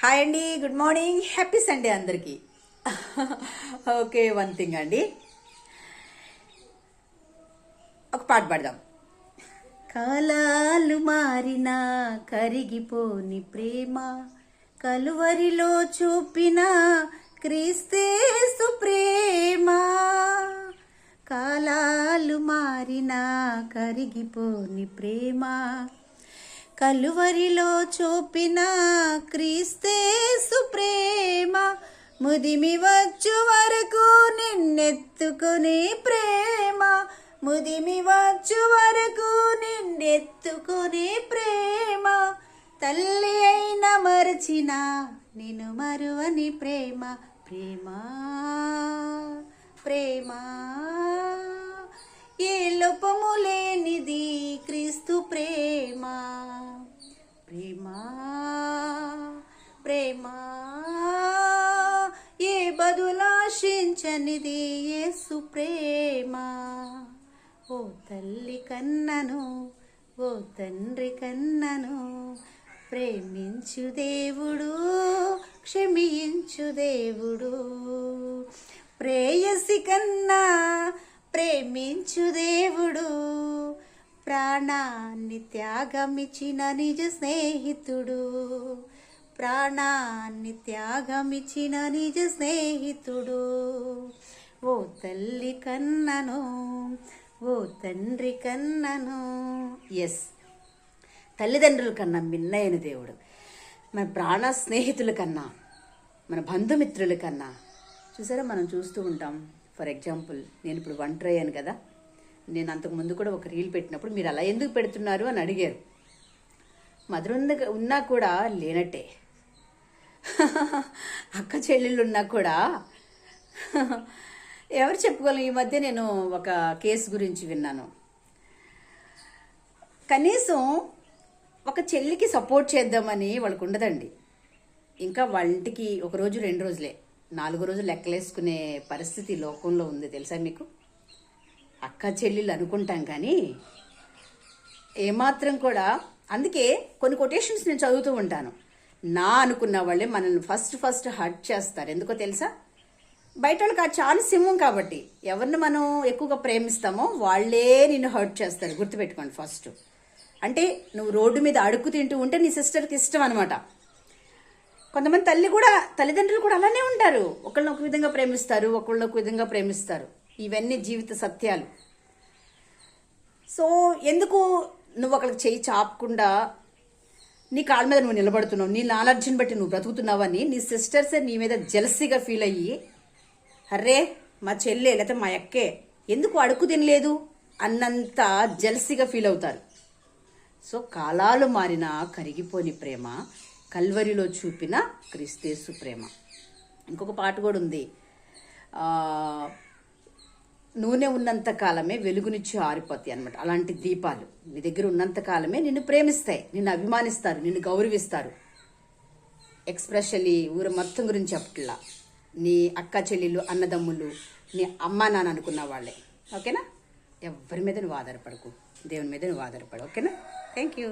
Hi అండి, good morning, happy Sunday అందరికీ. Okay, one thing అండి, ఒక పాట పాడదాం. కాలాలు మారినా కరిగిపోని ప్రేమ, కలువరిలో చూపిన క్రీస్తేసు ప్రేమ. కాలాలు మారినా కరిగిపోని ప్రేమ, కలువరిలో చూపిన క్రీస్తేసు ప్రేమ. ముదిమి వచ్చు వరకు నిన్నెత్తుకునే ప్రేమ, ముదిమి వచ్చు వరకు నిన్నెత్తుకునే ప్రేమ. తల్లి అయినా మరచిన నిన్ను మరువని ప్రేమ, ప్రేమ ప్రేమ. ఏ లోపము లేనిది క్రీస్తు ప్రేమ, ప్రేమ ప్రేమ. ఏ బదులాశించనిది యేసు ప్రేమ. ఓ తల్లి కన్నను, ఓ తండ్రి కన్నను, ప్రేమించు దేవుడు, క్షమించు దేవుడు. ప్రేయసి కన్నా ప్రేమించు దేవుడు, ప్రాణాన్ని త్యాగమిచ్చిన నిజ స్నేహితుడు, ప్రాణాన్ని త్యాగమిచ్చిన నిజ స్నేహితుడు. ఓ తల్లి కన్నను, ఓ తండ్రి కన్నను. ఎస్, తల్లిదండ్రుల కన్నా మిన్నైన దేవుడు. మన ప్రాణ స్నేహితుల కన్నా, మన బంధుమిత్రుల కన్నా. చూసారా, మనం చూస్తూ ఉంటాం. ఫర్ ఎగ్జాంపుల్, నేను ఇప్పుడు ఒంటరి అయ్యాను కదా. నేను అంతకుముందు కూడా ఒక రీల్ పెట్టినప్పుడు మీరు అలా ఎందుకు పెడుతున్నారు అని అడిగారు. మదర్ ఉన్నా కూడా లేనట్టే, అక్క చెల్లెళ్ళు ఉన్నా కూడా ఎవరు చెప్పుకోవాలి. ఈ మధ్య నేను ఒక కేసు గురించి విన్నాను. కనీసం ఒక చెల్లికి సపోర్ట్ చేద్దామని వాళ్ళకు ఉండదండి. ఇంకా వాళ్ళ ఇంటికి ఒక రోజు 2 రోజులే, 4 రోజులు లెక్కలేసుకునే పరిస్థితి లోకంలో ఉంది. తెలుసా మీకు? అక్క చెల్లెళ్ళు అనుకుంటాం కానీ ఏమాత్రం కూడా. అందుకే కొన్ని కొటేషన్స్ నేను చదువుతూ ఉంటాను. నా అనుకున్న వాళ్ళే మనల్ని ఫస్ట్ హర్ట్ చేస్తారు. ఎందుకో తెలుసా? బయట వాళ్ళకి ఆ ఛాన్స్ ఇవ్వం కాబట్టి. ఎవరిని మనం ఎక్కువగా ప్రేమిస్తామో వాళ్ళే నిన్ను హర్ట్ చేస్తారు. గుర్తుపెట్టుకోండి. ఫస్ట్ అంటే నువ్వు రోడ్డు మీద అడుక్కు తింటూ ఉంటే నీ సిస్టర్కి ఇష్టం అనమాట. కొంతమంది తల్లిదండ్రులు కూడా అలానే ఉంటారు. ఒకళ్ళని ఒక విధంగా ప్రేమిస్తారు, ఒకళ్ళని ఒక విధంగా ప్రేమిస్తారు. ఇవన్నీ జీవిత సత్యాలు. సో ఎందుకు నువ్వు ఒకళ్ళకి చెయ్యి చాపకుండా నీ కాళ్ళ మీద నువ్వు నిలబడుతున్నావు, నీ నాలెడ్జ్ని బట్టి నువ్వు బ్రతుకుతున్నావని నీ సిస్టర్సే నీ మీద జెలసీగా ఫీల్ అయ్యి, అర్రే మా చెల్లె లేకపోతే మా అక్కే ఎందుకు అడుక్కు తినలేదు అన్నంత జెలసీగా ఫీల్ అవుతారు. సో కాలాలు మారినా కరిగిపోని ప్రేమ, కల్వరిలో చూపిన క్రీస్తేసు ప్రేమ. ఇంకొక పాట కూడా ఉంది. నూనె ఉన్నంత కాలమే వెలుగునిచ్చి ఆరిపోతాయి అనమాట. అలాంటి దీపాలు నీ దగ్గర ఉన్నంత కాలమే నిన్ను ప్రేమిస్తాయి, నిన్ను అభిమానిస్తారు, నిన్ను గౌరవిస్తారు. ఎక్స్ప్రెషల్లీ ఊరు మొత్తం గురించి చెప్పట్లా, నీ అక్క చెల్లెళ్ళు, అన్నదమ్ములు, నీ అమ్మా నాన్న అనుకున్న వాళ్ళే. ఓకేనా? ఎవరి మీద నువ్వు ఆధారపడకు, దేవుని మీద నువ్వు ఆధారపడు. ఓకేనా? Thank you.